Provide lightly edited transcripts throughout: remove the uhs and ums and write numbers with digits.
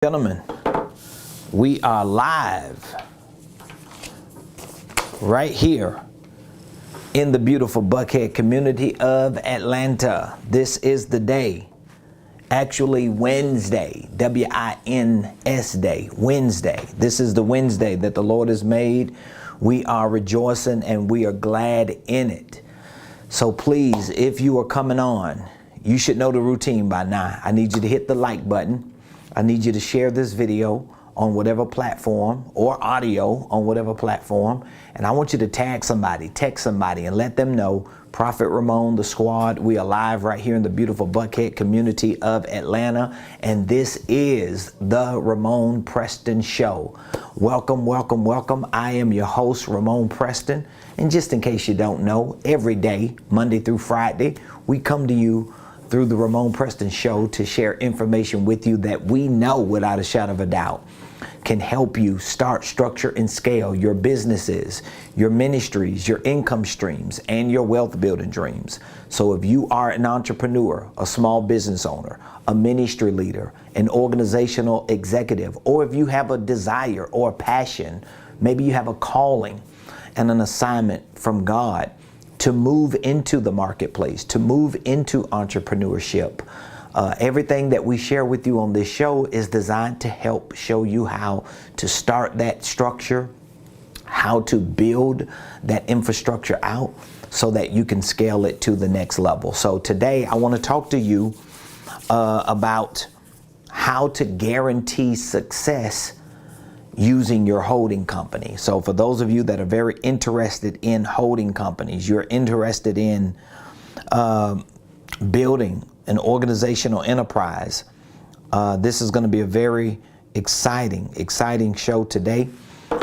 Gentlemen, we are live right here in the beautiful Buckhead community of Atlanta. This is the day, actually Wednesday, W-I-N-S day, Wednesday. This is the Wednesday that the Lord has made. We are rejoicing and we are glad in it. So please, if you are coming on, you should know the routine by now. I need you to hit the like button. I need you to share this video on whatever platform or audio on whatever platform. And I want you to tag somebody, text somebody, and let them know Prophet Ramon, the squad, we are live right here in the beautiful Buckhead community of Atlanta. And this is the Ramon Preston Show. Welcome, welcome, welcome. I am your host, Ramon Preston. And just in case you don't know, every day, Monday through Friday, we come to you through the Ramon Preston Show to share information with you that we know without a shadow of a doubt can help you start, structure, and scale your businesses, your ministries, your income streams, and your wealth building dreams. So if you are an entrepreneur, a small business owner, a ministry leader, an organizational executive, or if you have a desire or a passion, maybe you have a calling and an assignment from God to move into the marketplace, to move into entrepreneurship. Everything that we share with you on this show is designed to help show you how to start that structure, how to build that infrastructure out so that you can scale it to the next level. So today I want to talk to you about how to guarantee success using your holding company. So for those of you that are very interested in holding companies, you're interested in building an organizational enterprise, this is going to be a very exciting show today.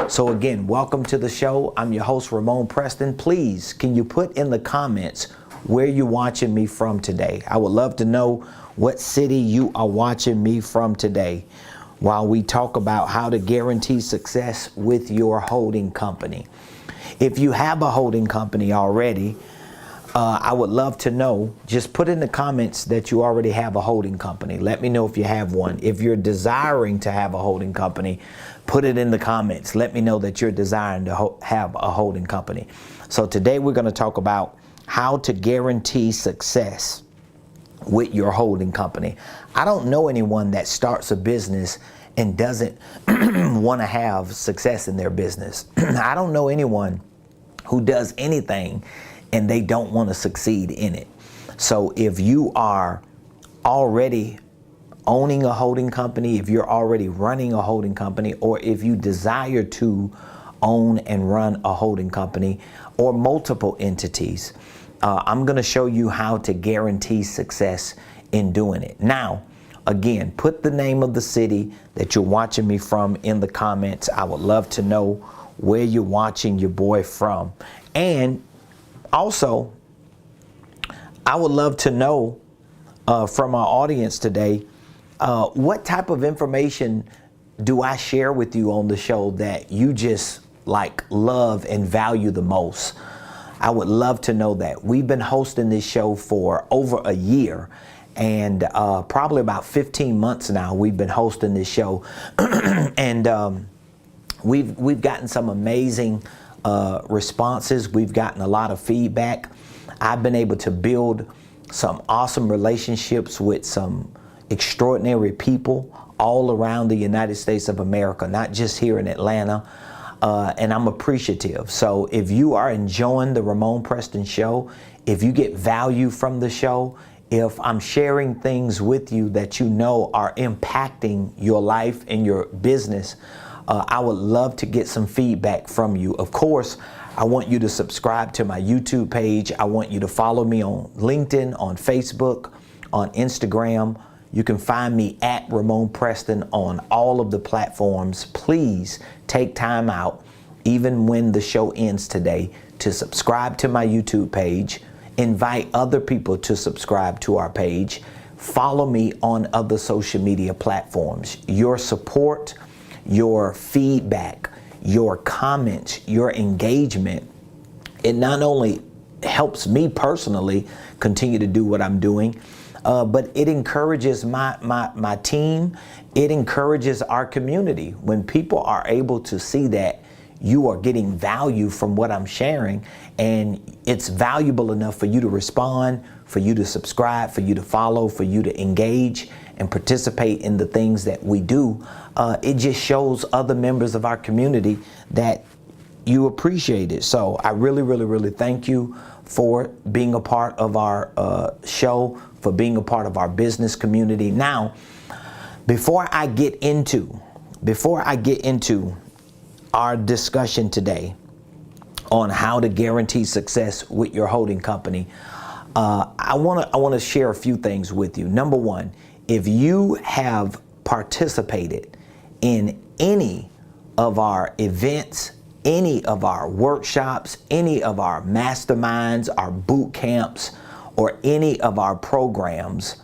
So again, welcome to the show. I'm your host, Ramon Preston. Please, can you put in the comments where you're watching me from today? I would love to know what city you are watching me from today, while we talk about how to guarantee success with your holding company. If you have a holding company already, I would love to know. Just put in the comments that you already have a holding company. Let me know if you have one. If you're desiring to have a holding company, put it in the comments. Let me know that you're desiring to have a holding company. So today we're going to talk about how to guarantee success with your holding company. I don't know anyone that starts a business and doesn't want to have success in their business. I don't know anyone who does anything and they don't want to succeed in it. So if you are already owning a holding company, if you're already running a holding company, or if you desire to own and run a holding company or multiple entities, I'm going to show you how to guarantee success in doing it. Now, again, put the name of the city that you're watching me from in the comments. I would love to know where you're watching your boy from. And also, I would love to know from our audience today, what type of information do I share with you on the show that you just love and value the most? I would love to know that. We've been hosting this show for over a year, and probably about 15 months now we've been hosting this show. And we've gotten some amazing responses. We've gotten a lot of feedback. I've been able to build some awesome relationships with some extraordinary people all around the United States of America, not just here in Atlanta. And I'm appreciative. So if you are enjoying the Ramon Preston Show, if you get value from the show, if I'm sharing things with you that you know are impacting your life and your business, I would love to get some feedback from you. Of course, I want you to subscribe to my YouTube page. I want you to follow me on LinkedIn, on Facebook, on Instagram. You can find me at Ramon Preston on all of the platforms. Please take time out, even when the show ends today, to subscribe to my YouTube page. Invite other people to subscribe to our page. Follow me on other social media platforms. Your support, your feedback, your comments, your engagement, it not only helps me personally continue to do what I'm doing, but it encourages my team. It encourages our community. When people are able to see that you are getting value from what I'm sharing, and it's valuable enough for you to respond, for you to subscribe, for you to follow, for you to engage and participate in the things that we do, it just shows other members of our community that you appreciate it. So I really, really, really thank you for being a part of our show, for being a part of our business community. Now, before I get into our discussion today on how to guarantee success with your holding company, I want to share a few things with you. Number one, if you have participated in any of our events, any of our workshops, any of our masterminds, our boot camps, or any of our programs,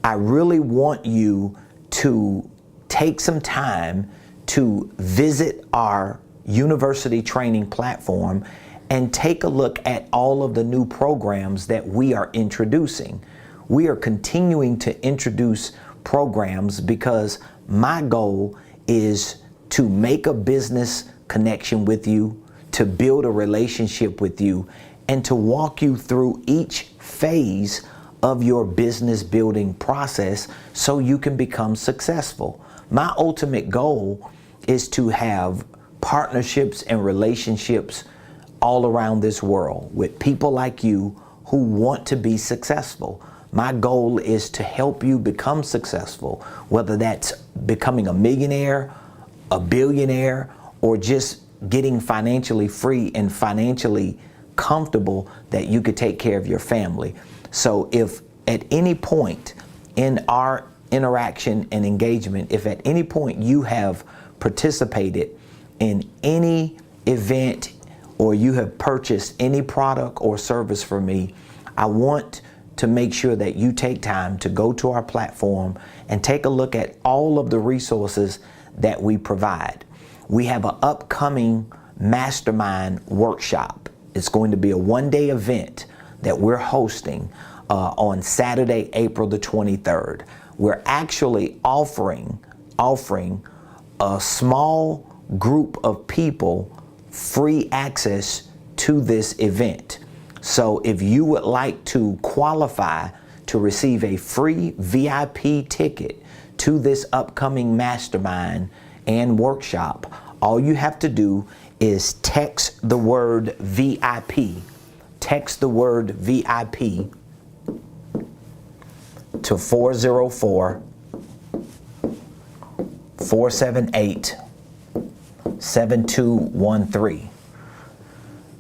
I really want you to take some time to visit our university training platform and take a look at all of the new programs that we are introducing. We are continuing to introduce programs because my goal is to make a business connection with you, to build a relationship with you, and to walk you through each phase of your business building process so you can become successful. My ultimate goal is to have partnerships and relationships all around this world with people like you who want to be successful. My goal is to help you become successful, whether that's becoming a millionaire, a billionaire, or just getting financially free and financially comfortable that you could take care of your family. So if at any point in our interaction and engagement, if at any point you have participated in any event or you have purchased any product or service from me, I want to make sure that you take time to go to our platform and take a look at all of the resources that we provide. We have an upcoming Mastermind Workshop. It's going to be a one-day event that we're hosting on Saturday, April the 23rd. We're actually offering a small group of people free access to this event. So if you would like to qualify to receive a free VIP ticket to this upcoming mastermind and workshop, all you have to do is text the word VIP. Text the word VIP to 404-478-7213.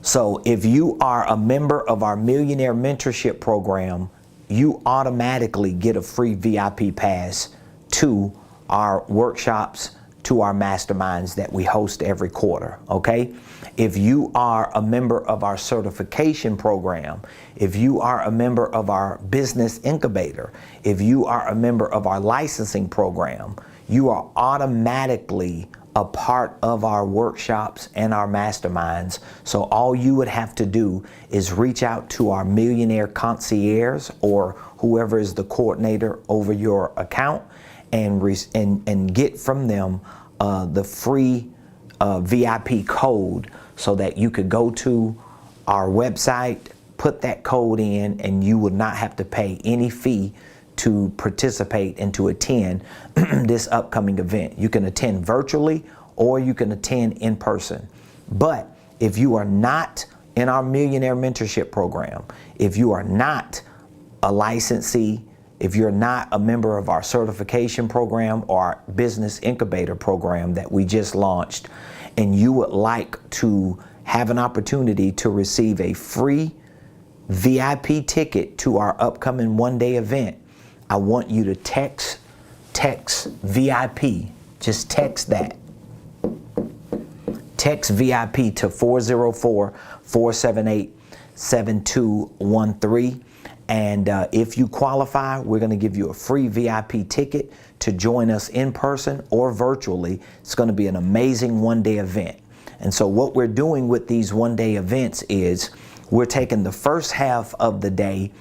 So if you are a member of our Millionaire Mentorship Program, you automatically get a free VIP pass to our workshops, to our masterminds that we host every quarter, okay? If you are a member of our certification program, if you are a member of our business incubator, if you are a member of our licensing program, you are automatically a part of our workshops and our masterminds. So all you would have to do is reach out to our Millionaire Concierge or whoever is the coordinator over your account and get from them the free VIP code so that you could go to our website, put that code in, and you would not have to pay any fee to participate and to attend this upcoming event. You can attend virtually or you can attend in person. But if you are not in our Millionaire Mentorship Program, if you are not a licensee, if you're not a member of our certification program or our business incubator program that we just launched, and you would like to have an opportunity to receive a free VIP ticket to our upcoming one-day event, I want you to text VIP. Just text that. Text VIP to 404-478-7213. And if you qualify, we're going to give you a free VIP ticket to join us in person or virtually. It's going to be an amazing one-day event. And so what we're doing with these one-day events is we're taking the first half of the day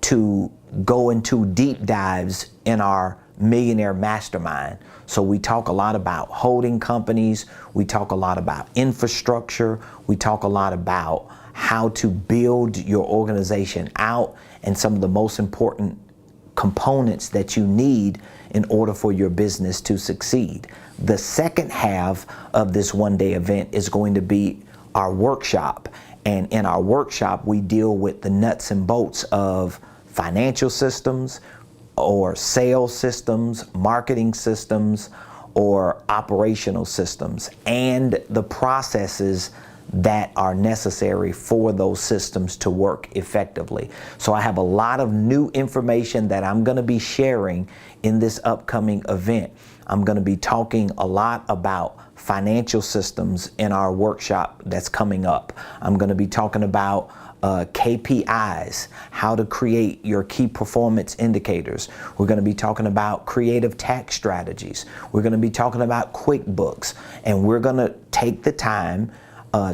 to go into deep dives in our Millionaire Mastermind. So we talk a lot about holding companies, we talk a lot about infrastructure, we talk a lot about how to build your organization out and some of the most important components that you need in order for your business to succeed. The second half of this one-day event is going to be our workshop. And in our workshop, we deal with the nuts and bolts of financial systems or sales systems, marketing systems, or operational systems, and the processes that are necessary for those systems to work effectively. So I have a lot of new information that I'm going to be sharing in this upcoming event. I'm going to be talking a lot about financial systems in our workshop that's coming up. I'm going to be talking about KPIs, how to create your key performance indicators. We're going to be talking about creative tax strategies. We're going to be talking about QuickBooks, and we're going to take the time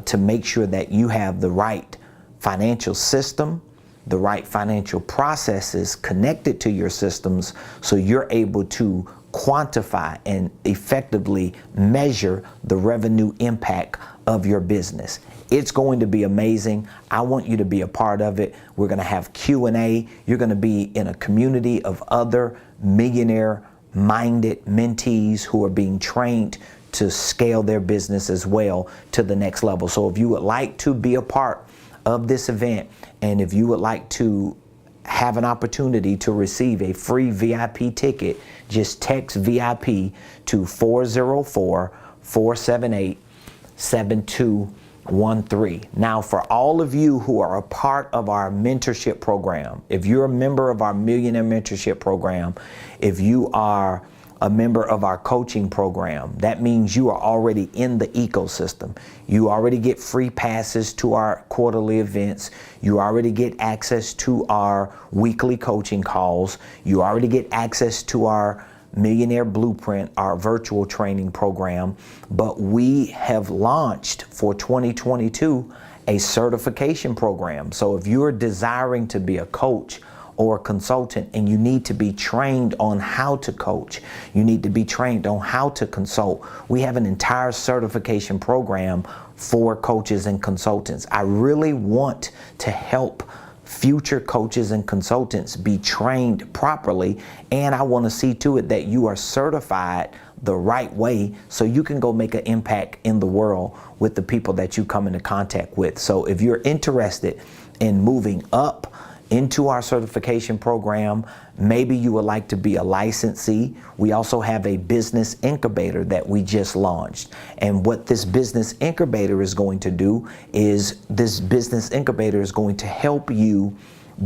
to make sure that you have the right financial system, the right financial processes connected to your systems, so you're able to quantify and effectively measure the revenue impact of your business. It's going to be amazing. I want you to be a part of it. We're going to have Q&A. You're going to be in a community of other millionaire-minded mentees who are being trained to scale their business as well to the next level. So if you would like to be a part of this event, and if you would like to have an opportunity to receive a free VIP ticket, just text VIP to 404-478-7213. Now, for all of you who are a part of our mentorship program, if you're a member of our Millionaire Mentorship program, if you are a member of our coaching program, that means you are already in the ecosystem. You already get free passes to our quarterly events. You already get access to our weekly coaching calls. You already get access to our Millionaire Blueprint, our virtual training program. But we have launched for 2022 a certification program. So if you're desiring to be a coach or a consultant, and you need to be trained on how to coach, you need to be trained on how to consult, we have an entire certification program for coaches and consultants. I really want to help future coaches and consultants be trained properly, and I want to see to it that you are certified the right way so you can go make an impact in the world with the people that you come into contact with. So if you're interested in moving up into our certification program, maybe you would like to be a licensee. We also have a business incubator that we just launched. And what this business incubator is going to do is this business incubator is going to help you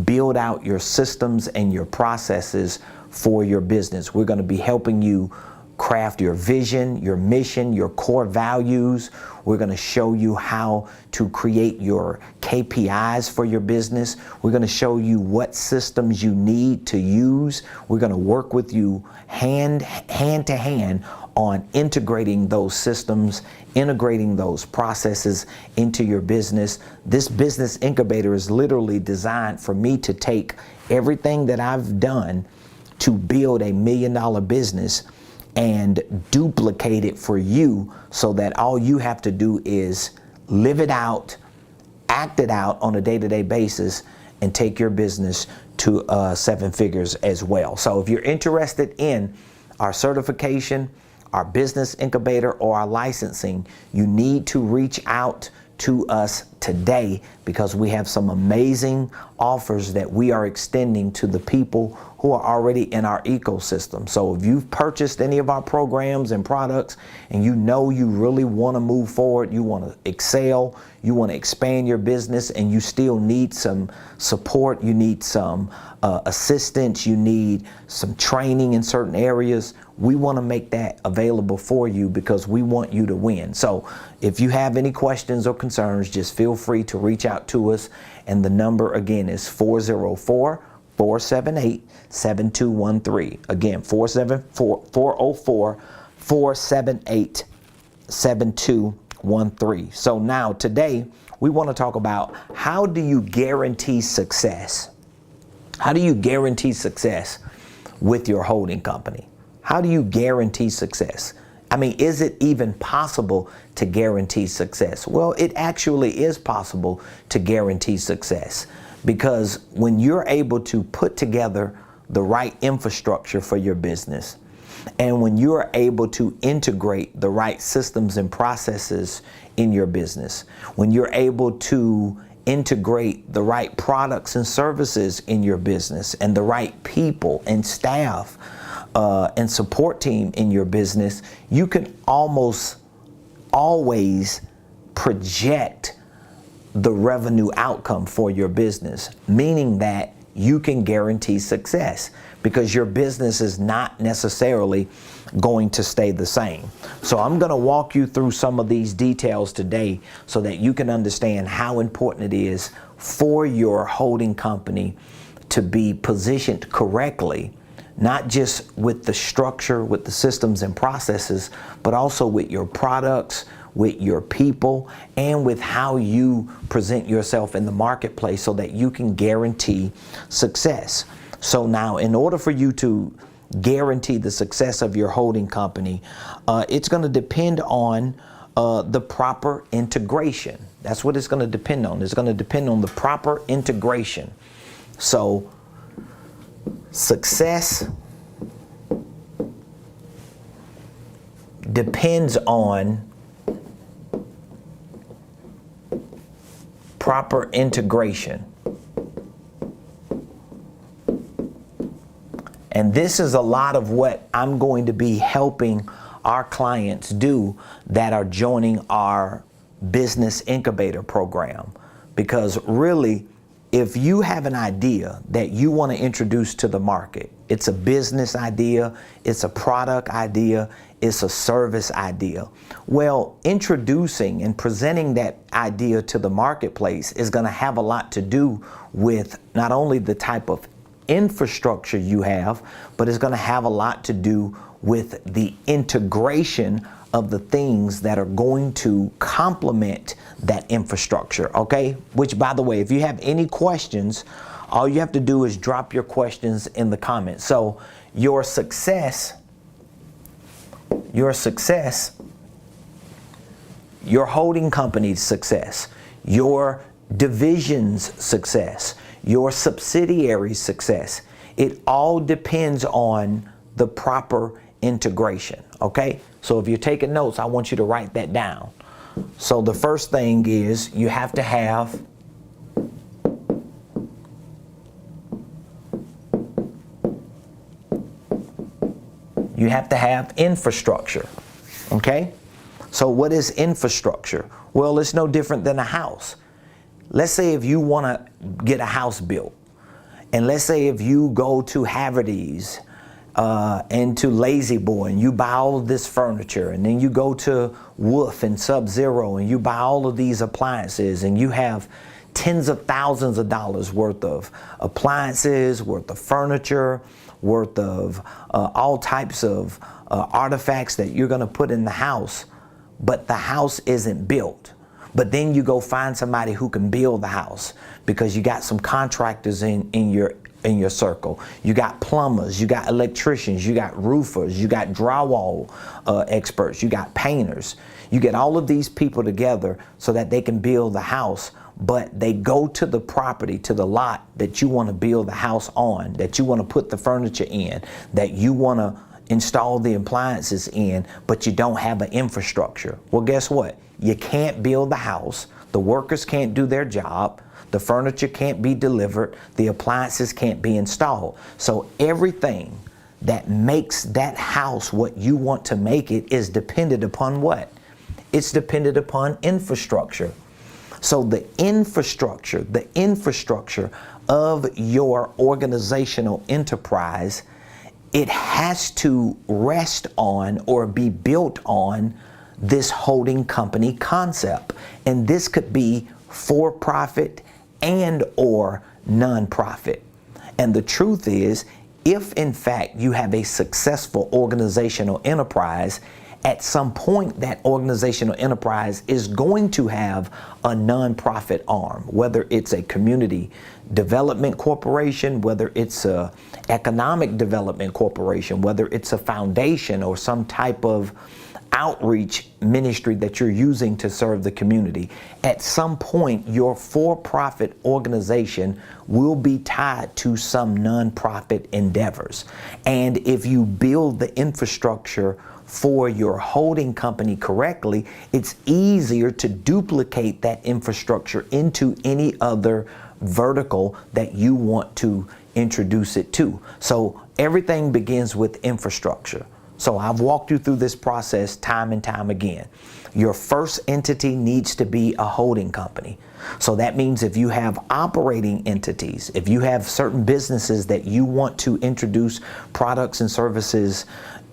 build out your systems and your processes for your business. We're going to be helping you craft your vision, your mission, your core values. We're going to show you how to create your KPIs for your business. We're going to show you what systems you need to use. We're going to work with you hand to hand on integrating those systems, integrating those processes into your business. This business incubator is literally designed for me to take everything that I've done to build $1 million business and duplicate it for you, so that all you have to do is live it out, act it out on a day-to-day basis, and take your business to 7 figures as well. So if you're interested in our certification, our business incubator, or our licensing, you need to reach out to us today, because we have some amazing offers that we are extending to the people who are already in our ecosystem. So if you've purchased any of our programs and products, and you know you really want to move forward, you want to excel, you want to expand your business, and you still need some support, you need some assistance, you need some training in certain areas, we want to make that available for you, because we want you to win. So if you have any questions or concerns, just feel free to reach out to us. And the number again is 404-478-7213. Again, 404-478-7213. So now today we want to talk about, how do you guarantee success? How do you guarantee success with your holding company? How do you guarantee success? I mean, is it even possible to guarantee success? Well, it actually is possible to guarantee success, because when you're able to put together the right infrastructure for your business, and when you're able to integrate the right systems and processes in your business, when you're able to integrate the right products and services in your business, and the right people and staff and support team in your business, you can almost always project the revenue outcome for your business, meaning that you can guarantee success, because your business is not necessarily going to stay the same. So I'm going to walk you through some of these details today so that you can understand how important it is for your holding company to be positioned correctly, not just with the structure, with the systems and processes, but also with your products, with your people, and with how you present yourself in the marketplace so that you can guarantee success. So now, in order for you to guarantee the success of your holding company, it's going to depend on the proper integration. That's what it's going to depend on. It's going to depend on the proper integration. So success depends on proper integration. And this is a lot of what I'm going to be helping our clients do that are joining our Business Incubator program. Because really, if you have an idea that you want to introduce to the market, it's a business idea, it's a product idea, it's a service idea. Well, introducing and presenting that idea to the marketplace is going to have a lot to do with not only the type of infrastructure you have, but it's going to have a lot to do with the integration of the things that are going to complement that infrastructure, okay? Which, by the way, if you have any questions, all you have to do is drop your questions in the comments. So your success, your holding company's success, your division's success, your subsidiary's success, it all depends on the proper integration, okay? So if you're taking notes, I want you to write that down. So the first thing is you have to have infrastructure, okay? So what is infrastructure? Well, it's no different than a house. Let's say if you want to get a house built, and let's say if you go to Haverty's and to Lazy Boy and you buy all of this furniture, and then you go to Wolf and Sub-Zero and you buy all of these appliances, and you have tens of thousands of dollars worth of appliances, worth of furniture, worth of all types of artifacts that you're going to put in the house, but the house isn't built. But then you go find somebody who can build the house, because you got some contractors in your circle. You got plumbers, you got electricians, you got roofers, you got drywall experts, you got painters. You get all of these people together so that they can build the house, but they go to the property, to the lot that you want to build the house on, that you want to put the furniture in, that you want to install the appliances in, but you don't have an infrastructure. Well, guess what? You can't build the house. The workers can't do their job. The furniture can't be delivered. The appliances can't be installed. So everything that makes that house what you want to make it is dependent upon what? It's dependent upon infrastructure. So the infrastructure of your organizational enterprise, it has to rest on or be built on this holding company concept. And this could be for-profit and or non-profit. And the truth is, if in fact you have a successful organizational enterprise at some point that organizational enterprise is going to have a nonprofit arm, whether it's a community development corporation, whether it's a economic development corporation, whether it's a foundation or some type of outreach ministry that you're using to serve the community. At some point, your for-profit organization will be tied to some nonprofit endeavors. And if you build the infrastructure for your holding company correctly, it's easier to duplicate that infrastructure into any other vertical that you want to introduce it to. So everything begins with infrastructure. So I've walked you through this process time and time again. Your first entity needs to be a holding company. So that means if you have operating entities, if you have certain businesses that you want to introduce products and services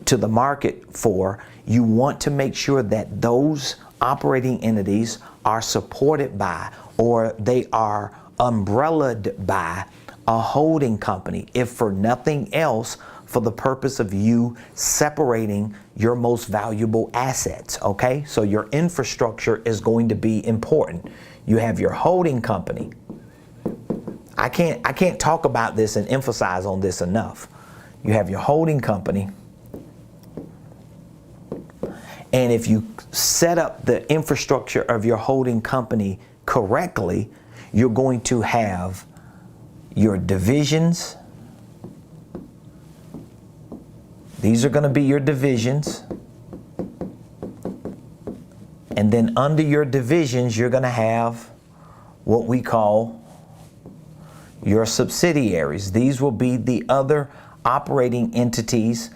to the market for, you want to make sure that those operating entities are supported by, or they are umbrellaed by, a holding company, if for nothing else, for the purpose of you separating your most valuable assets, okay? So your infrastructure is going to be important. You have your holding company. I can't talk about this and emphasize on this enough. You have your holding company. And if you set up the infrastructure of your holding company correctly, you're going to have your divisions. These are going to be your divisions. And then under your divisions, you're going to have what we call your subsidiaries. These will be the other operating entities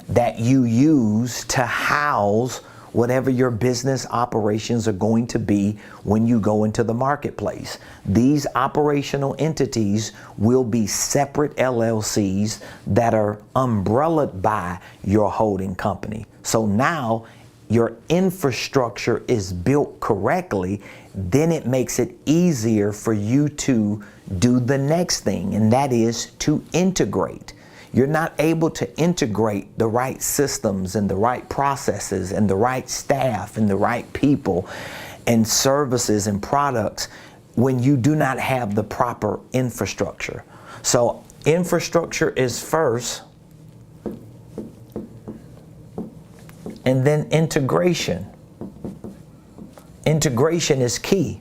that you use to house whatever your business operations are going to be when you go into the marketplace. These operational entities will be separate LLCs that are umbrellaed by your holding company. So now your infrastructure is built correctly, then it makes it easier for you to do the next thing, and that is to integrate. You're not able to integrate the right systems and the right processes and the right staff and the right people and services and products when you do not have the proper infrastructure. So infrastructure is first, and then integration. Integration is key.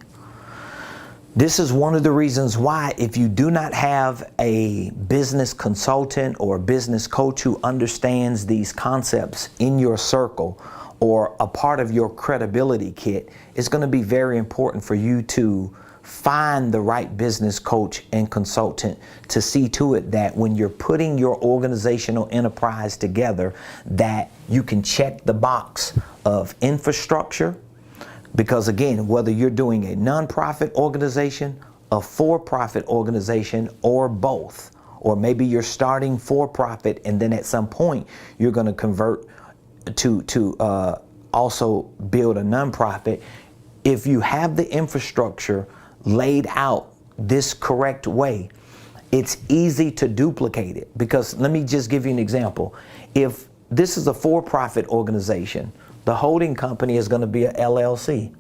This is one of the reasons why, if you do not have a business consultant or a business coach who understands these concepts in your circle or a part of your credibility kit, it's going to be very important for you to find the right business coach and consultant to see to it that when you're putting your organizational enterprise together, that you can check the box of infrastructure. Because again, whether you're doing a nonprofit organization, a for-profit organization, or both, or maybe you're starting for-profit and then at some point you're going to convert to also build a nonprofit, if you have the infrastructure laid out this correct way, it's easy to duplicate it. Because let me just give you an example. If this is a for-profit organization, the holding company is going to be a LLC.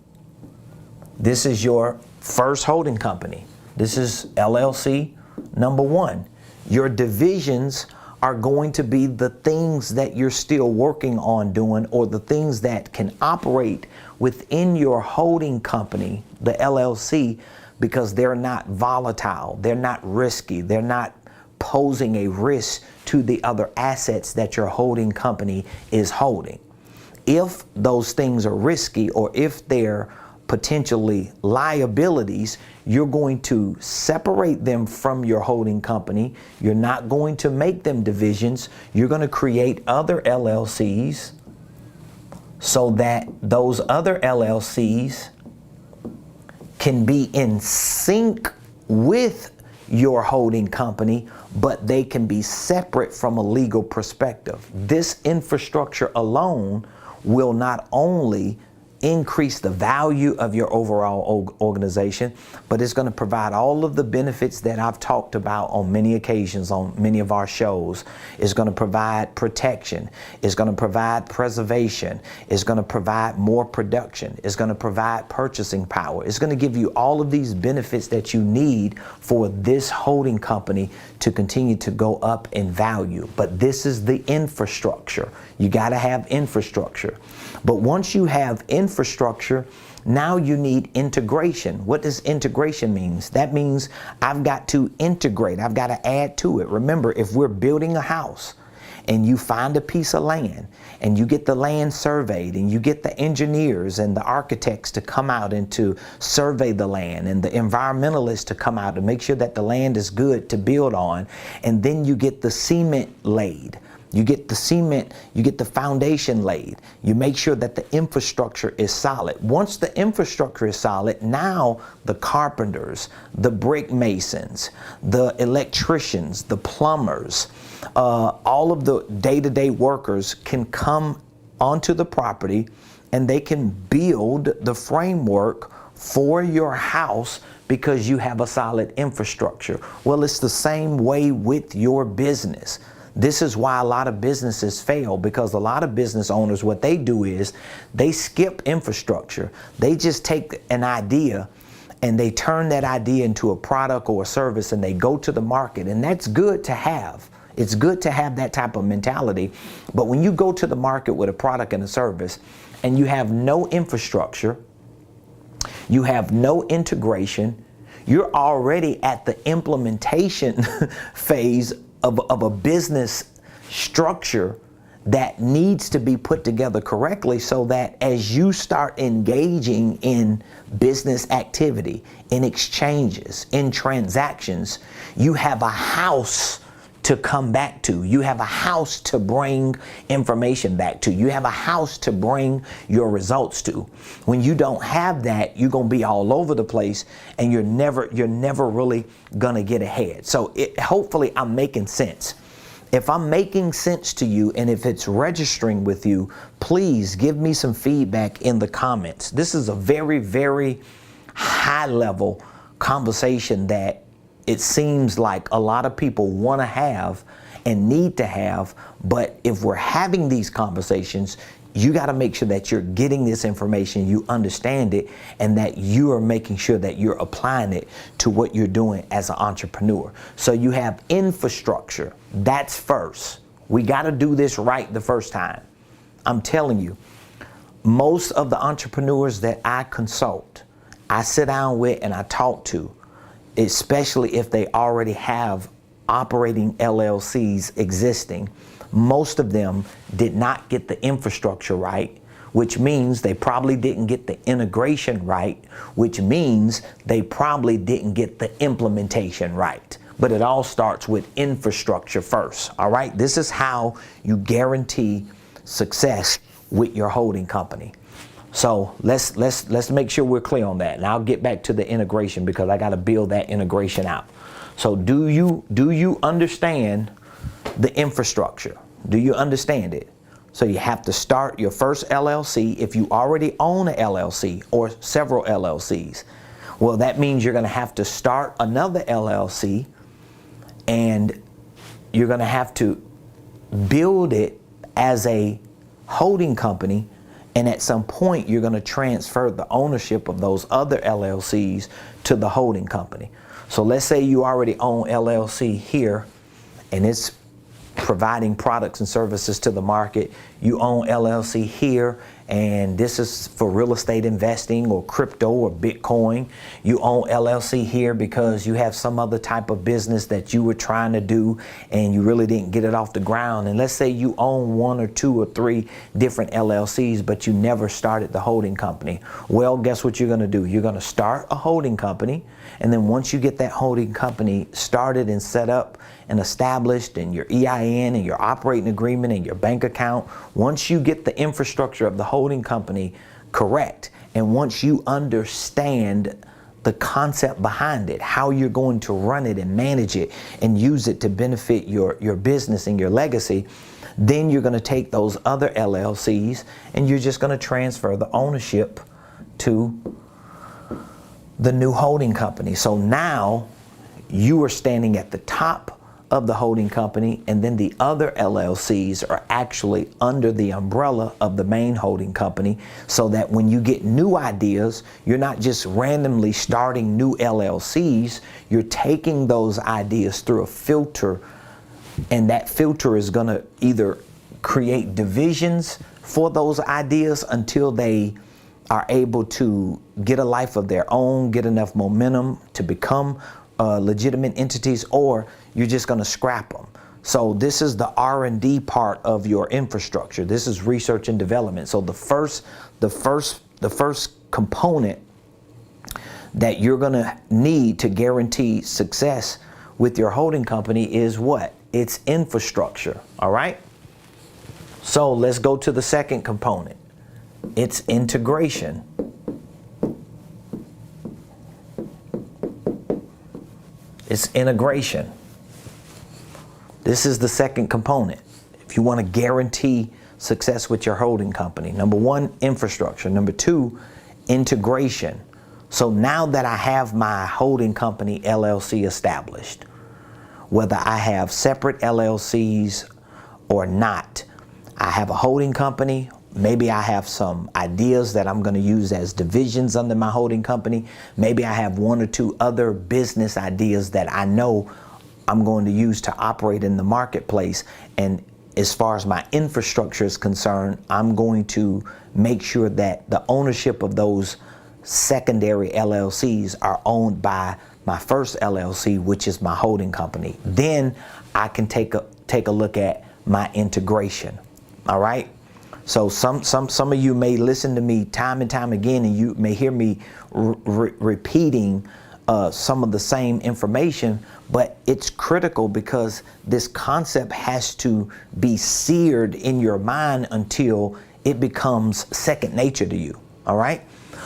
This is your first holding company. This is LLC number one. Your divisions are going to be the things that you're still working on doing, or the things that can operate within your holding company, the LLC, because they're not volatile, they're not risky, they're not posing a risk to the other assets that your holding company is holding. If those things are risky, or if they're potentially liabilities, you're going to separate them from your holding company. You're not going to make them divisions. You're going to create other LLCs so that those other LLCs can be in sync with your holding company, but they can be separate from a legal perspective. This infrastructure alone will not only increase the value of your overall organization, but it's going to provide all of the benefits that I've talked about on many occasions on many of our shows. It's going to provide protection. It's going to provide preservation. It's going to provide more production. It's going to provide purchasing power. It's going to give you all of these benefits that you need for this holding company to continue to go up in value. But this is the infrastructure. You got to have infrastructure. But once you have infrastructure, now you need integration. What does integration mean? That means I've got to integrate. I've got to add to it. Remember, if we're building a house and you find a piece of land and you get the land surveyed and you get the engineers and the architects to come out and to survey the land and the environmentalists to come out to make sure that the land is good to build on, and then you get the cement laid. You get the cement, you get the foundation laid. You make sure that the infrastructure is solid. Once the infrastructure is solid, now the carpenters, the brick masons, the electricians, the plumbers, all of the day-to-day workers can come onto the property and they can build the framework for your house because you have a solid infrastructure. Well, it's the same way with your business. This is why a lot of businesses fail, because a lot of business owners, what they do is they skip infrastructure. They just take an idea and they turn that idea into a product or a service and they go to the market. And that's good to have. It's good to have that type of mentality. But when you go to the market with a product and a service and you have no infrastructure, you have no integration, you're already at the implementation phase of a business structure that needs to be put together correctly, so that as you start engaging in business activity, in exchanges, in transactions, you have a house to come back to. You have a house to bring information back to. You have a house to bring your results to. When you don't have that, you're going to be all over the place and you're never really going to get ahead. So hopefully I'm making sense. If I'm making sense to you and if it's registering with you, please give me some feedback in the comments. This is a very, very high level conversation that it seems like a lot of people want to have and need to have, but if we're having these conversations, you got to make sure that you're getting this information, you understand it, and that you are making sure that you're applying it to what you're doing as an entrepreneur. So you have infrastructure. That's first. We got to do this right the first time. I'm telling you, most of the entrepreneurs that I consult, I sit down with and I talk to, especially if they already have operating LLCs existing, most of them did not get the infrastructure right, which means they probably didn't get the integration right, which means they probably didn't get the implementation right. But it all starts with infrastructure first, all right? This is how you guarantee success with your holding company. So let's make sure we're clear on that. And I'll get back to the integration because I got to build that integration out. So do you understand the infrastructure? Do you understand it? So you have to start your first LLC if you already own an LLC or several LLCs. Well, that means you're going to have to start another LLC and you're going to have to build it as a holding company. And at some point, you're going to transfer the ownership of those other LLCs to the holding company. So let's say you already own LLC here and it's providing products and services to the market. You own LLC here and this is for real estate investing or crypto or Bitcoin. You own LLC here because you have some other type of business that you were trying to do and you really didn't get it off the ground. And let's say you own 1 or 2 or 3 different LLCs, but you never started the holding company. Well, guess what you're going to do? You're going to start a holding company. And then once you get that holding company started and set up and established and your EIN and your operating agreement and your bank account, once you get the infrastructure of the holding company correct, and once you understand the concept behind it, how you're going to run it and manage it and use it to benefit your business and your legacy, Then you're going to take those other LLCs and you're just going to transfer the ownership to the new holding company. So now you are standing at the top of the holding company, and then the other LLCs are actually under the umbrella of the main holding company, so that when you get new ideas, you're not just randomly starting new LLCs, you're taking those ideas through a filter, and that filter is going to either create divisions for those ideas until they are able to get a life of their own, get enough momentum to become legitimate entities, or you're just going to scrap them. So this is the R&D part of your infrastructure. This is research and development. So the first component that you're going to need to guarantee success with your holding company is what? It's infrastructure. All right. So let's go to the second component. It's integration. It's integration. This is the second component. If you want to guarantee success with your holding company, number one, infrastructure. Number two, integration. So now that I have my holding company LLC established, whether I have separate LLCs or not, I have a holding company. Maybe I have some ideas that I'm going to use as divisions under my holding company. Maybe I have one or two other business ideas that I know I'm going to use to operate in the marketplace. And as far as my infrastructure is concerned, I'm going to make sure that the ownership of those secondary LLCs are owned by my first LLC, which is my holding company. Then I can take a look at my integration. All right. So some of you may listen to me time and time again, and you may hear me repeating some of the same information, but it's critical because this concept has to be seared in your mind until it becomes second nature to you. All right.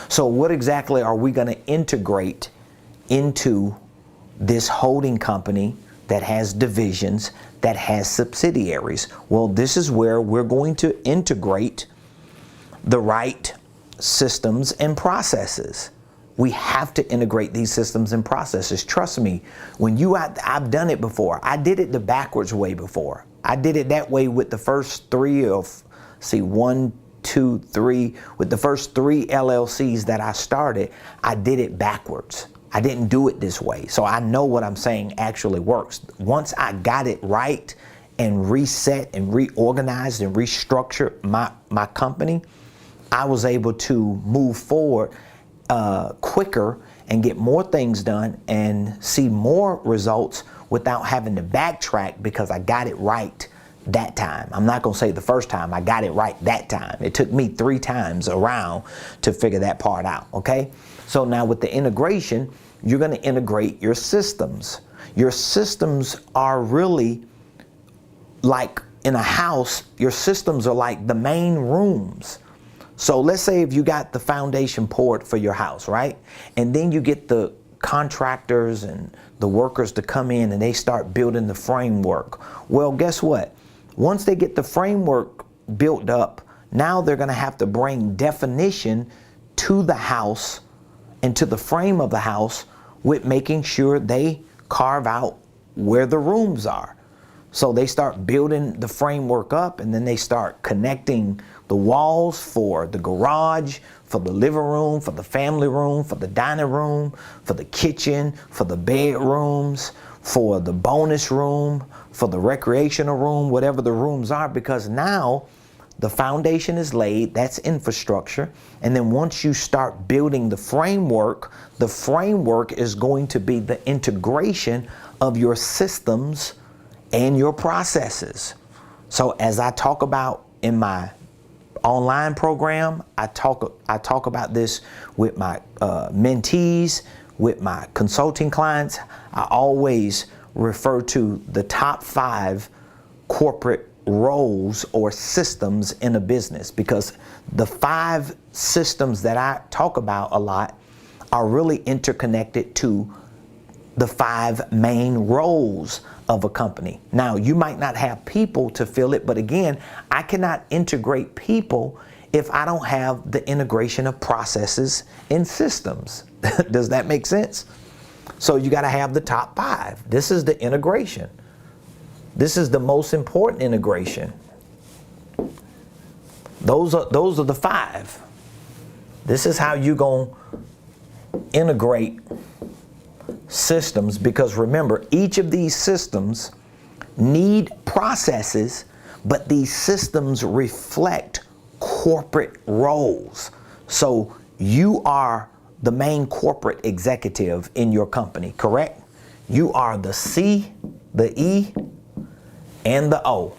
So what exactly are we going to integrate into this holding company that has divisions, that has subsidiaries? Well, this is where we're going to integrate the right systems and processes. We have to integrate these systems and processes. Trust me, I've done it before. I did it the backwards way before. I did it that way with the first three with the first three LLCs that I started. I did it backwards. I didn't do it this way. So I know what I'm saying actually works. Once I got it right and reset and reorganized and restructured my company, I was able to move forward quicker and get more things done and see more results without having to backtrack because I got it right that time. I'm not going to say the first time. I got it right that time. It took me 3 times around to figure that part out. Okay. So now with the integration, you're going to integrate your systems. Your systems are really like in a house, your systems are like the main rooms. So let's say if you got the foundation poured for your house, right? And then you get the contractors and the workers to come in and they start building the framework. Well, guess what? Once they get the framework built up, now they're going to have to bring definition to the house and to the frame of the house with making sure they carve out where the rooms are. So they start building the framework up and then they start connecting the walls for the garage, for the living room, for the family room, for the dining room, for the kitchen, for the bedrooms, for the bonus room, for the recreational room, whatever the rooms are, because now the foundation is laid. That's infrastructure. And then once you start building the framework is going to be the integration of your systems and your processes. So as I talk about in my online program, I talk about this with my mentees, with my consulting clients. I always refer to the top 5 corporate roles or systems in a business, because the 5 systems that I talk about a lot are really interconnected to the 5 main roles of a company. Now, you might not have people to fill it, but again, I cannot integrate people if I don't have the integration of processes and systems. Does that make sense? So you got to have the top 5. This is the integration. This is the most important integration. Those are the 5. This is how you're going to integrate systems, because remember, each of these systems need processes, but these systems reflect corporate roles. So you are the main corporate executive in your company, correct? You are the C, the E, and the O.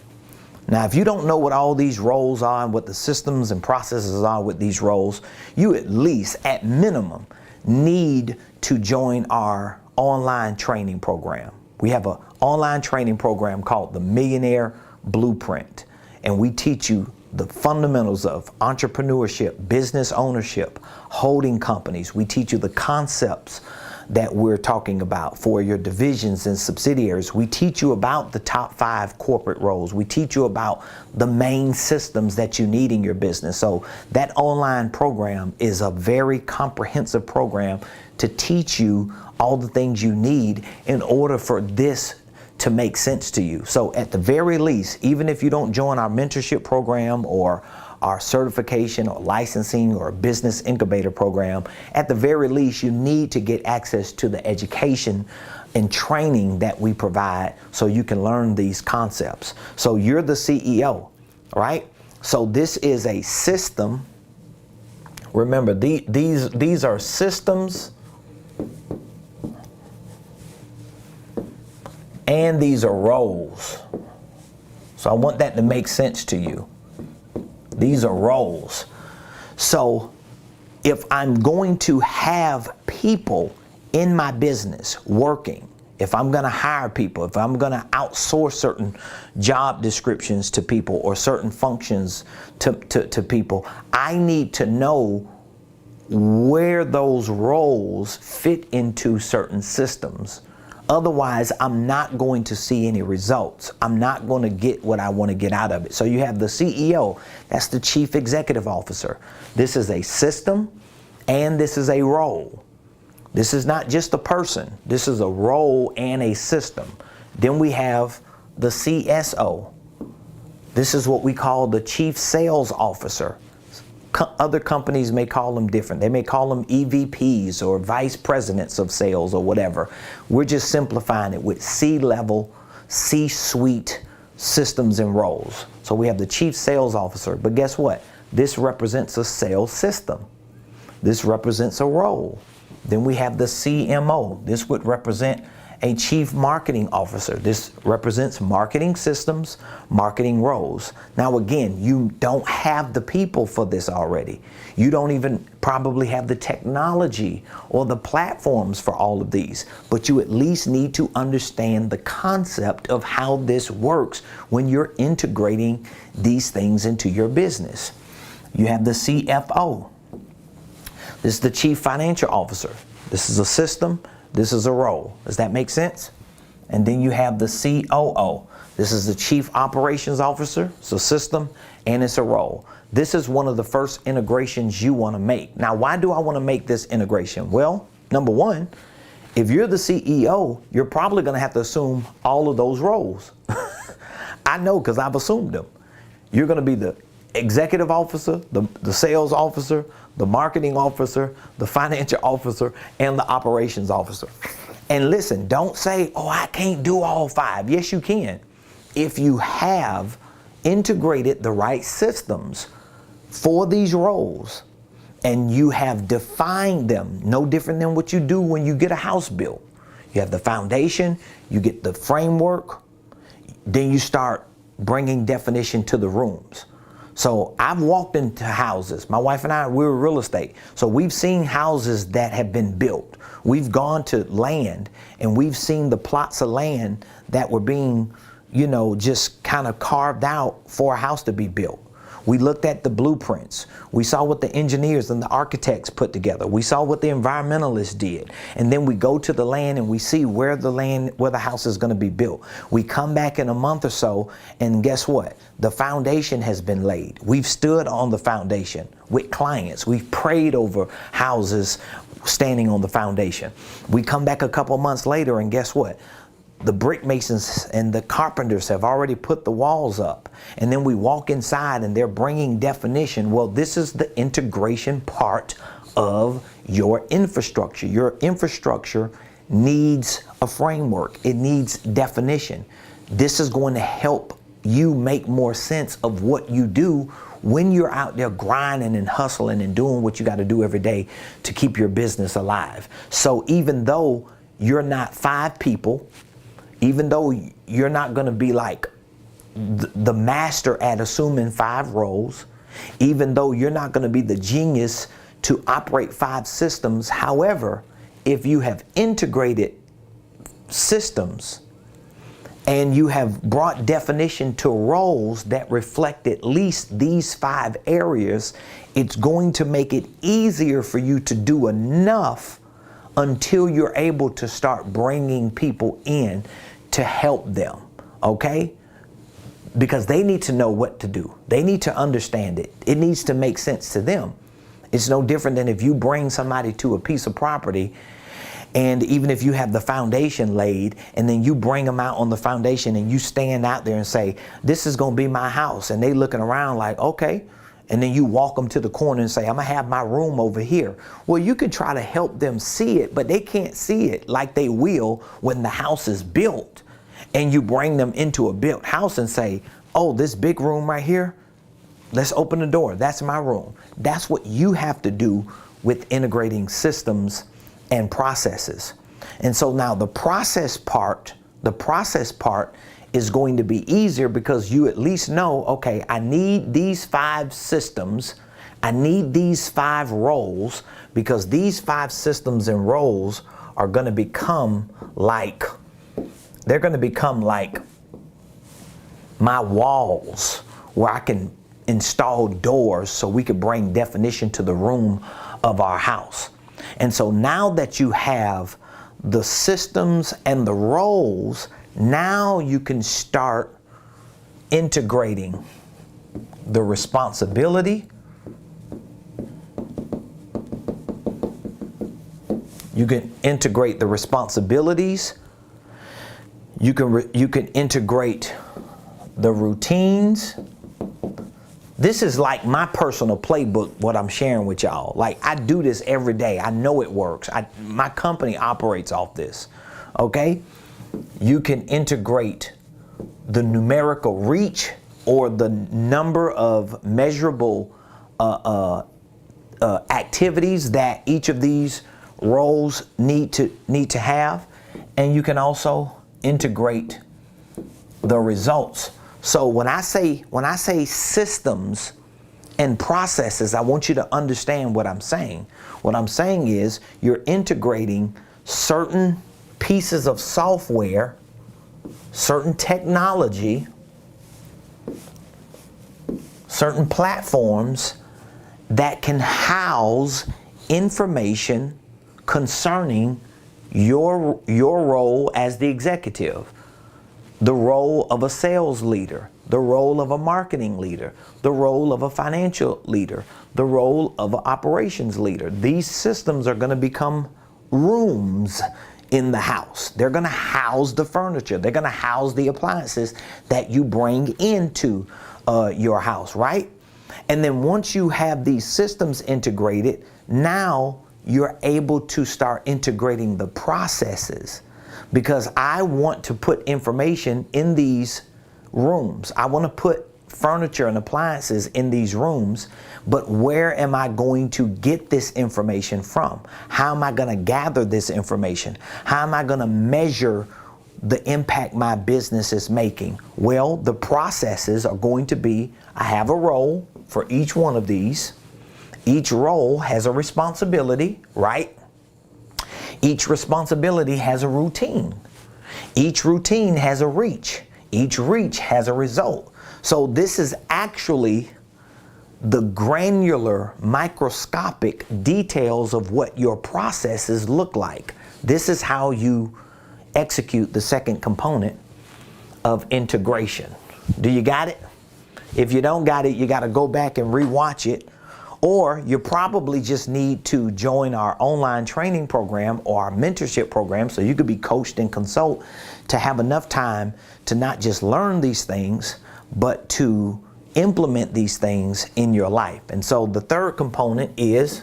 Now, if you don't know what all these roles are and what the systems and processes are with these roles, you at least, at minimum, need to join our online training program. We have an online training program called the Millionaire Blueprint, and we teach you the fundamentals of entrepreneurship, business ownership, holding companies. We teach you the concepts that we're talking about for your divisions and subsidiaries. We teach you about the top 5 corporate roles. We teach you about the main systems that you need in your business. So that online program is a very comprehensive program to teach you all the things you need in order for this to make sense to you. So at the very least, even if you don't join our mentorship program or our certification or licensing or business incubator program, at the very least, you need to get access to the education and training that we provide so you can learn these concepts. So you're the CEO, right? So this is a system. Remember, these are systems, and these are roles. So I want that to make sense to you. These are roles. So if I'm going to have people in my business working, if I'm going to hire people, if I'm going to outsource certain job descriptions to people or certain functions to people, I need to know where those roles fit into certain systems. Otherwise, I'm not going to see any results. I'm not going to get what I want to get out of it. So you have the CEO, that's the Chief Executive Officer. This is a system and this is a role. This is not just a person. This is a role and a system. Then we have the CSO. This is what we call the Chief Sales Officer. Other companies may call them different. They may call them EVPs or Vice Presidents of Sales or whatever. We're just simplifying it with C-level, C-suite systems and roles. So we have the Chief Sales Officer, but guess what? This represents a sales system. This represents a role. Then we have the CMO. This would represent a Chief Marketing Officer. This represents marketing systems, marketing roles. Now again, you don't have the people for this already. You don't even probably have the technology or the platforms for all of these, but you at least need to understand the concept of how this works when you're integrating these things into your business. You have the CFO. This is the Chief Financial Officer. This is a system. This is a role. Does that make sense? And then you have the COO. This is the Chief Operations Officer. It's a system and it's a role. This is one of the first integrations you want to make. Now, why do I want to make this integration? Well, number one, if you're the CEO, you're probably going to have to assume all of those roles. I know because I've assumed them. You're going to be the executive officer, the sales officer, the marketing officer, the financial officer, and the operations officer. And listen, don't say, oh, I can't do all 5. Yes, you can. If you have integrated the right systems for these roles and you have defined them, no different than what you do when you get a house built. You have the foundation, you get the framework, then you start bringing definition to the rooms. So I've walked into houses. My wife and I, we're real estate. So we've seen houses that have been built. We've gone to land and we've seen the plots of land that were being, just kind of carved out for a house to be built. We looked at the blueprints. We saw what the engineers and the architects put together. We saw what the environmentalists did. And then we go to the land and we see where the house is going to be built. We come back in a month or so, and guess what? The foundation has been laid. We've stood on the foundation with clients. We've prayed over houses standing on the foundation. We come back a couple months later, and guess what? The brick masons and the carpenters have already put the walls up. And then we walk inside and they're bringing definition. Well, this is the integration part of your infrastructure. Your infrastructure needs a framework. It needs definition. This is going to help you make more sense of what you do when you're out there grinding and hustling and doing what you got to do every day to keep your business alive. So even though you're not 5 people, even though you're not going to be like the master at assuming 5 roles, even though you're not going to be the genius to operate 5 systems, however, if you have integrated systems and you have brought definition to roles that reflect at least these 5 areas, it's going to make it easier for you to do enough until you're able to start bringing people in to help them, okay? Because they need to know what to do. They need to understand it. It needs to make sense to them. It's no different than if you bring somebody to a piece of property, and even if you have the foundation laid, and then you bring them out on the foundation and you stand out there and say, this is gonna be my house, and they looking around like, okay. And then you walk them to the corner and say, I'm gonna have my room over here. Well, you can try to help them see it, but they can't see it like they will when the house is built. And you bring them into a built house and say, oh, this big room right here, let's open the door. That's my room. That's what you have to do with integrating systems and processes. And so now the process part is going to be easier because you at least know, okay, I need these 5 systems. I need these 5 roles, because these 5 systems and roles are going to become like, they're going to become like my walls where I can install doors so we could bring definition to the room of our house. And so now that you have the systems and the roles, now you can start integrating the responsibility. You can integrate the responsibilities. You can integrate the routines. This is like my personal playbook, what I'm sharing with y'all. Like, I do this every day. I know it works. My company operates off this, okay? You can integrate the numerical reach or the number of measurable activities that each of these roles need to have, and you can also integrate the results. So when I say systems and processes, I want you to understand what I'm saying. What I'm saying is you're integrating certain pieces of software, certain technology, certain platforms that can house information concerning your role as the executive, the role of a sales leader, the role of a marketing leader, the role of a financial leader, the role of an operations leader. These systems are going to become rooms in the house. They're going to house the furniture. They're going to house the appliances that you bring into your house, right? And then once you have these systems integrated, now you're able to start integrating the processes, because I want to put information in these rooms. I want to put furniture and appliances in these rooms, but where am I going to get this information from? How am I going to gather this information? How am I going to measure the impact my business is making? Well, the processes are going to be, I have a role for each one of these. Each role has a responsibility, right? Each responsibility has a routine. Each routine has a reach. Each reach has a result. So this is actually the granular, microscopic details of what your processes look like. This is how you execute the second component of integration. Do you got it? If you don't got it, you got to go back and rewatch it, or you probably just need to join our online training program or our mentorship program so you could be coached and consult to have enough time to not just learn these things, but to implement these things in your life. And so the third component is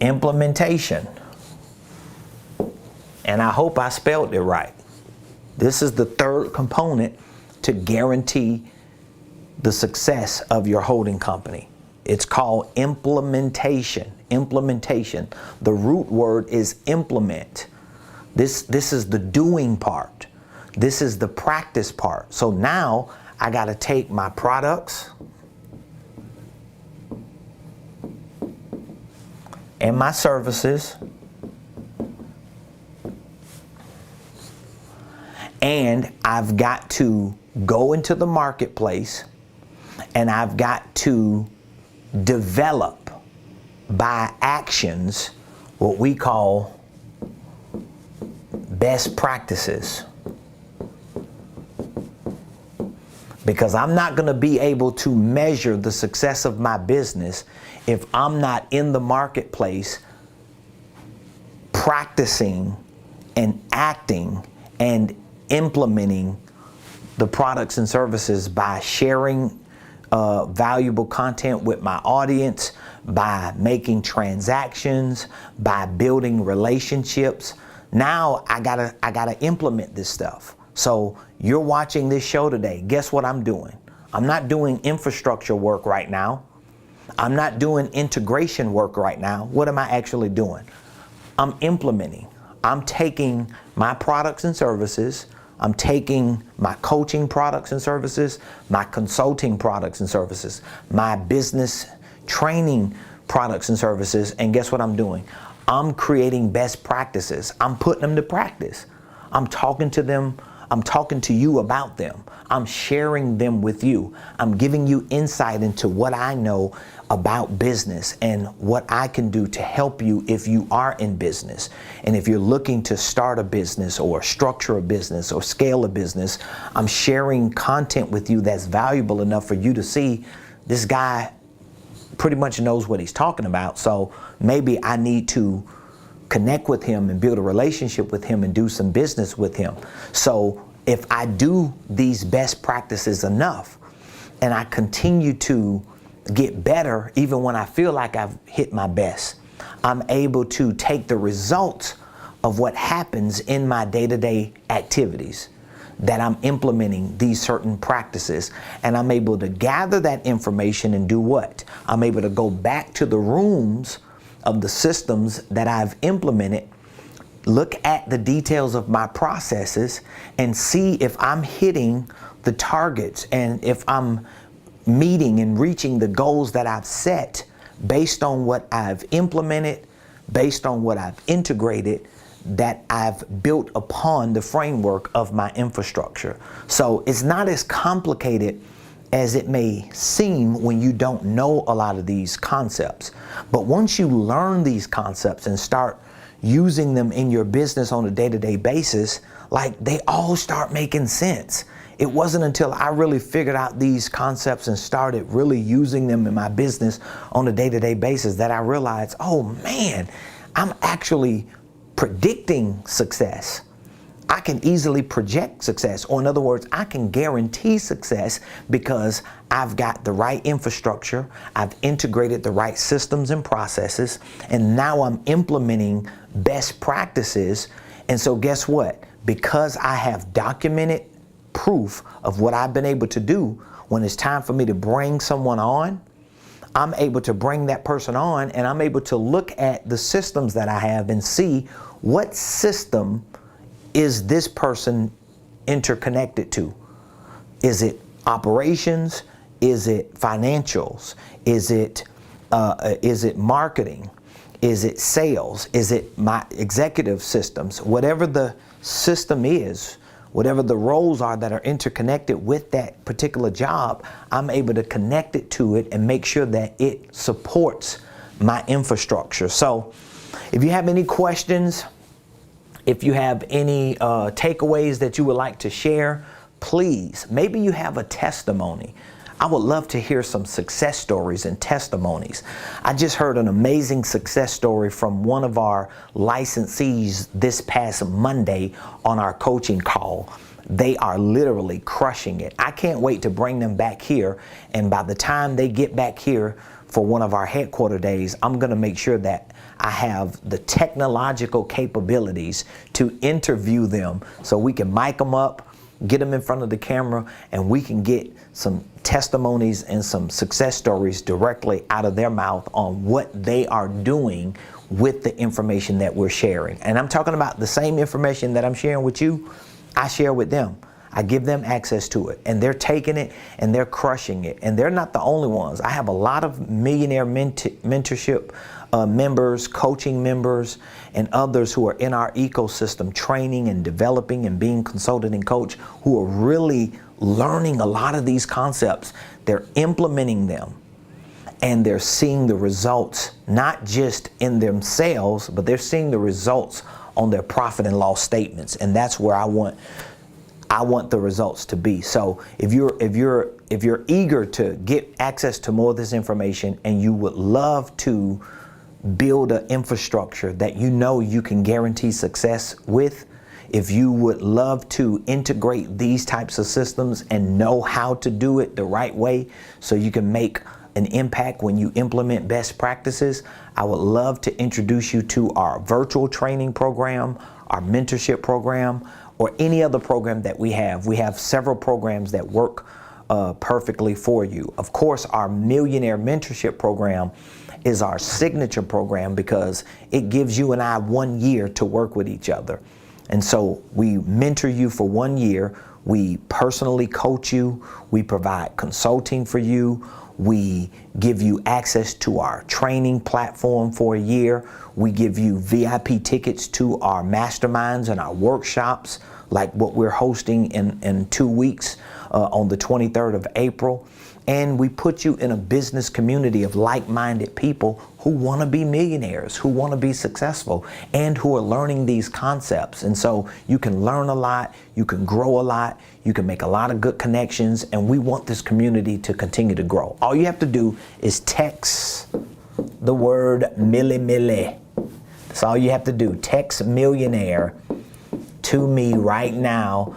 implementation. And I hope I spelled it right. This is the third component to guarantee the success of your holding company. It's called implementation. Implementation. The root word is implement. This is the doing part. This is the practice part. So now I got to take my products and my services, and I've got to go into the marketplace, and I've got to develop by actions what we call best practices. Because I'm not going to be able to measure the success of my business if I'm not in the marketplace practicing and acting and implementing the products and services by sharing valuable content with my audience, by making transactions, by building relationships. Now I gotta implement this stuff. So you're watching this show today. Guess what I'm doing? I'm not doing infrastructure work right now. I'm not doing integration work right now. What am I actually doing? I'm implementing. I'm taking my products and services. I'm taking my coaching products and services, my consulting products and services, my business training products and services, and guess what I'm doing? I'm creating best practices. I'm putting them to practice. I'm talking to them. I'm talking to you about them. I'm sharing them with you. I'm giving you insight into what I know about business and what I can do to help you if you are in business. And if you're looking to start a business or structure a business or scale a business, I'm sharing content with you that's valuable enough for you to see this guy pretty much knows what he's talking about. So maybe I need to connect with him and build a relationship with him and do some business with him. So if I do these best practices enough and I continue to get better, even when I feel like I've hit my best, I'm able to take the results of what happens in my day-to-day activities, that I'm implementing these certain practices, and I'm able to gather that information and do what? I'm able to go back to the rooms of the systems that I've implemented, look at the details of my processes, and see if I'm hitting the targets and if I'm meeting and reaching the goals that I've set based on what I've implemented, based on what I've integrated, that I've built upon the framework of my infrastructure. So it's not as complicated as it may seem when you don't know a lot of these concepts. But once you learn these concepts and start using them in your business on a day-to-day basis, like they all start making sense. It wasn't until I really figured out these concepts and started really using them in my business on a day-to-day basis that I realized, oh man, I'm actually predicting success. I can easily project success, or in other words, I can guarantee success because I've got the right infrastructure, I've integrated the right systems and processes, and now I'm implementing best practices. And so guess what? Because I have documented proof of what I've been able to do, when it's time for me to bring someone on, I'm able to bring that person on, and I'm able to look at the systems that I have and see what system is this person interconnected to. Is it operations? Is it financials? Is it marketing? Is it sales? Is it my executive systems? Whatever the system is, whatever the roles are that are interconnected with that particular job, I'm able to connect it to it and make sure that it supports my infrastructure. So if you have any questions, if you have any takeaways that you would like to share, please, maybe you have a testimony. I would love to hear some success stories and testimonies. I just heard an amazing success story from one of our licensees this past Monday on our coaching call. They are literally crushing it. I can't wait to bring them back here. And by the time they get back here for one of our headquarter days, I'm going to make sure that I have the technological capabilities to interview them so we can mic them up, get them in front of the camera, and we can get some testimonies and some success stories directly out of their mouth on what they are doing with the information that we're sharing. And I'm talking about the same information that I'm sharing with you, I share with them. I give them access to it, and they're taking it and they're crushing it. And they're not the only ones. I have a lot of Millionaire mentorship members, coaching members, and others who are in our ecosystem training and developing and being consulted and coached, who are really learning a lot of these concepts. They're implementing them, and they're seeing the results, not just in themselves, but they're seeing the results on their profit and loss statements. And that's where I want the results to be. So if you're eager to get access to more of this information, and you would love to build an infrastructure that you know you can guarantee success with, if you would love to integrate these types of systems and know how to do it the right way so you can make an impact when you implement best practices, I would love to introduce you to our virtual training program, our mentorship program, or any other program that we have. We have several programs that work perfectly for you. Of course, our Millionaire Mentorship program is our signature program because it gives you and I 1 year to work with each other. And so we mentor you for 1 year. We personally coach you. We provide consulting for you. We give you access to our training platform for a year. We give you VIP tickets to our masterminds and our workshops, like what we're hosting in 2 weeks on the 23rd of April. And we put you in a business community of like-minded people who want to be millionaires, who want to be successful, and who are learning these concepts. And so you can learn a lot, you can grow a lot, you can make a lot of good connections, and we want this community to continue to grow. All you have to do is text the word milli. That's all you have to do. Text millionaire to me right now,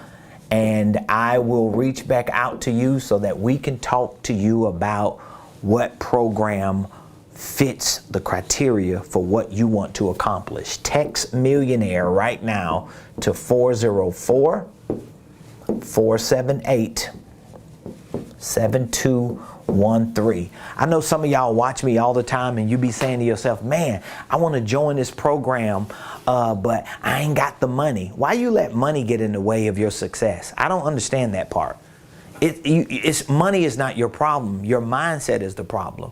and I will reach back out to you so that we can talk to you about what program fits the criteria for what you want to accomplish. Text millionaire right now to 404-478-7213. I know some of y'all watch me all the time and you be saying to yourself, man, I want to join this program, but I ain't got the money. Why you let money get in the way of your success? I don't understand that part. Money is not your problem. Your mindset is the problem.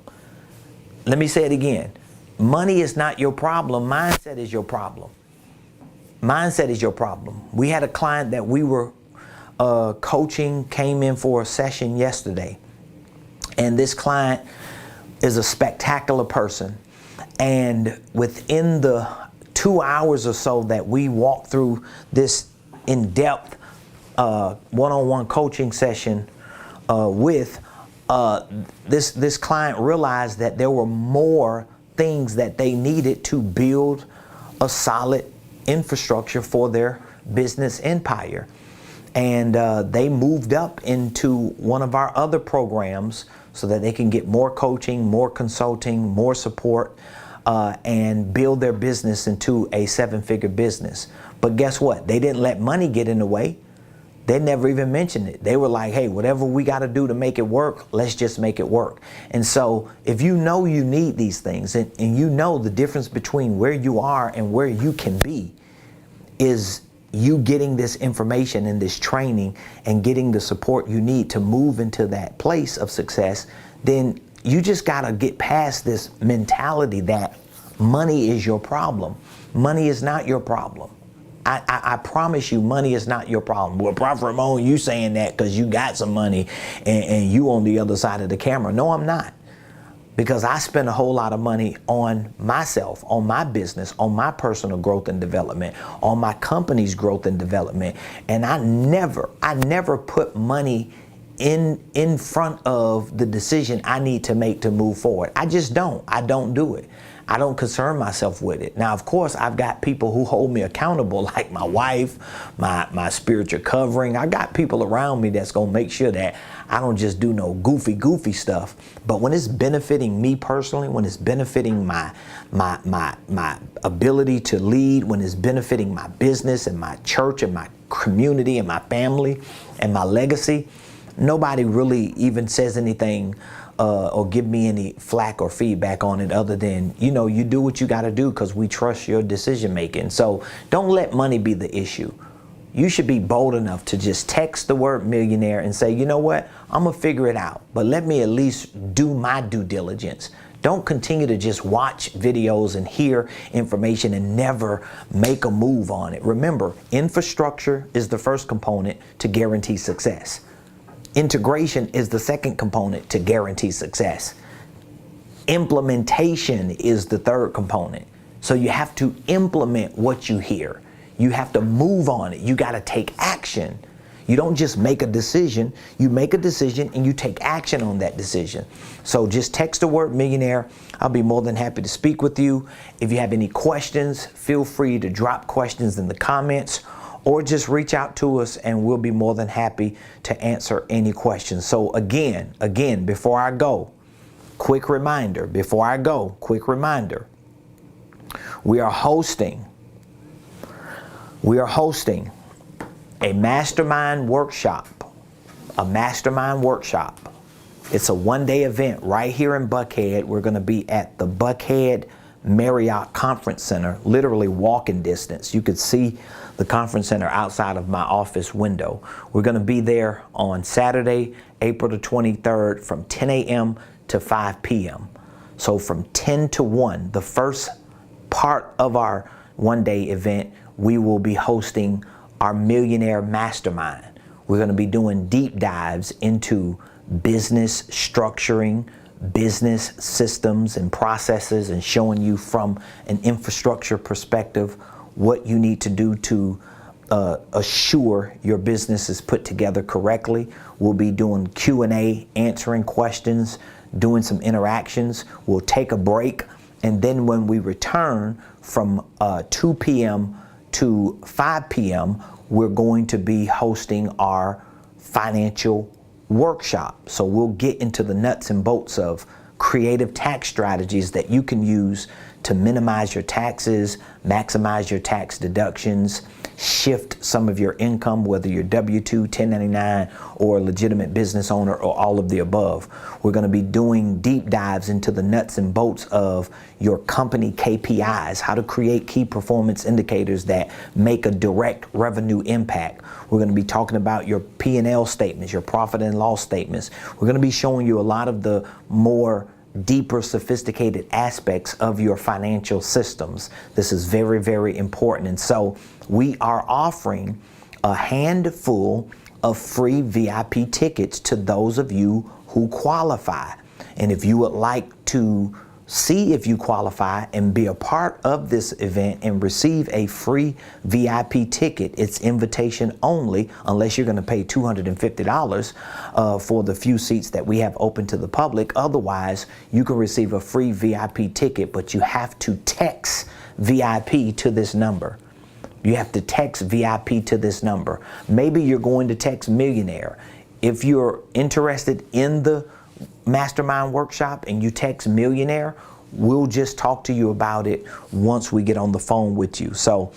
Let me say it again. Money is not your problem. Mindset is your problem. Mindset is your problem. We had a client that we were coaching, came in for a session yesterday. And this client is a spectacular person. And within the 2 hours or so that we walked through this in-depth one-on-one coaching session with this client realized that there were more things that they needed to build a solid infrastructure for their business empire. And they moved up into one of our other programs so that they can get more coaching, more consulting, more support, and build their business into a 7-figure business. But guess what? They didn't let money get in the way. They never even mentioned it. They were like, hey, whatever we got to do to make it work, let's just make it work. And so if you know you need these things, and you know the difference between where you are and where you can be is you getting this information and this training and getting the support you need to move into that place of success, then you just got to get past this mentality that money is your problem. Money is not your problem. I promise you, money is not your problem. Well, Prophet Ramon, you saying that because you got some money and you on the other side of the camera. No, I'm not. Because I spend a whole lot of money on myself, on my business, on my personal growth and development, on my company's growth and development. And I never put money in front of the decision I need to make to move forward. I just don't. I don't do it. I don't concern myself with it. Now, of course, I've got people who hold me accountable, like my wife, my spiritual covering. I got people around me that's going to make sure that I don't just do no goofy stuff. But when it's benefiting me personally, when it's benefiting my ability to lead, when it's benefiting my business and my church and my community and my family and my legacy, nobody really even says anything or give me any flack or feedback on it other than, you do what you got to do because we trust your decision making. So don't let money be the issue. You should be bold enough to just text the word millionaire and say, you know what, I'm going to figure it out. But let me at least do my due diligence. Don't continue to just watch videos and hear information and never make a move on it. Remember, infrastructure is the first component to guarantee success. Integration is the second component to guarantee success. Implementation is the third component. So you have to implement what you hear. You have to move on it. You got to take action. You don't just make a decision. You make a decision and you take action on that decision. So just text the word millionaire. I'll be more than happy to speak with you. If you have any questions, feel free to drop questions in the comments, or just reach out to us and we'll be more than happy to answer any questions. So again, before I go, quick reminder. We are hosting a Mastermind Workshop. It's a one-day event right here in Buckhead. We're going to be at the Buckhead Marriott Conference Center, literally walking distance. You could see the conference center outside of my office window. We're going to be there on Saturday, April the 23rd from 10 a.m. to 5 p.m. So from 10 to 1, the first part of our one-day event, we will be hosting our Millionaire Mastermind. We're going to be doing deep dives into business structuring, business systems and processes, and showing you from an infrastructure perspective what you need to do to assure your business is put together correctly. We'll be doing Q&A, answering questions, doing some interactions. We'll take a break, and then when we return from 2 p.m. to 5 p.m., we're going to be hosting our financial workshop. So we'll get into the nuts and bolts of creative tax strategies that you can use to minimize your taxes, maximize your tax deductions, shift some of your income, whether you're W-2, 1099, or a legitimate business owner, or all of the above. We're going to be doing deep dives into the nuts and bolts of your company KPIs, how to create key performance indicators that make a direct revenue impact. We're going to be talking about your P&L statements, your profit and loss statements. We're going to be showing you a lot of the more deeper, sophisticated aspects of your financial systems. This is very, very important. And so we are offering a handful of free VIP tickets to those of you who qualify. And if you would like to see if you qualify and be a part of this event and receive a free VIP ticket, it's invitation only, unless you're going to pay $250 for the few seats that we have open to the public. Otherwise, you can receive a free VIP ticket, but you have to text VIP to this number. You have to text VIP to this number. Maybe you're going to text millionaire. If you're interested in the Mastermind Workshop and you text millionaire, we'll just talk to you about it once we get on the phone with you. So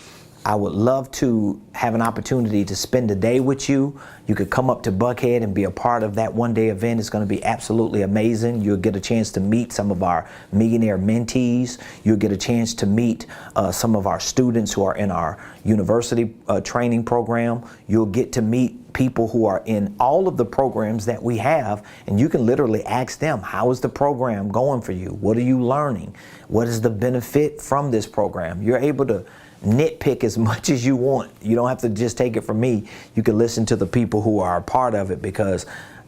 I would love to have an opportunity to spend a day with you. You could come up to Buckhead and be a part of that one-day event. It's going to be absolutely amazing. You'll get a chance to meet some of our millionaire mentees. You'll get a chance to meet some of our students who are in our university training program. You'll get to meet people who are in all of the programs that we have, and you can literally ask them, how is the program going for you? What are you learning? What is the benefit from this program? You're able to nitpick as much as you want. You don't have to just take it from me. You can listen to the people who are a part of it, because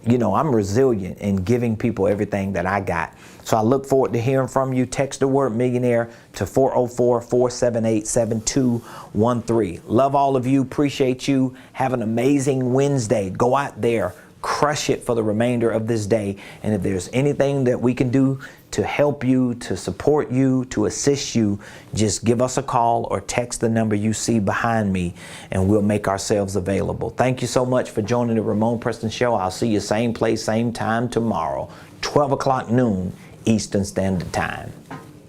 you know, I'm resilient in giving people everything that I got. So I look forward to hearing from you. Text the word millionaire to 404-478-7213. Love all of you. Appreciate you. Have an amazing Wednesday. Go out there, crush it for the remainder of this day. And if there's anything that we can do to help you, to support you, to assist you, just give us a call or text the number you see behind me, and we'll make ourselves available. Thank you so much for joining the Ramon Preston Show. I'll see you same place, same time tomorrow, 12 o'clock noon Eastern Standard Time.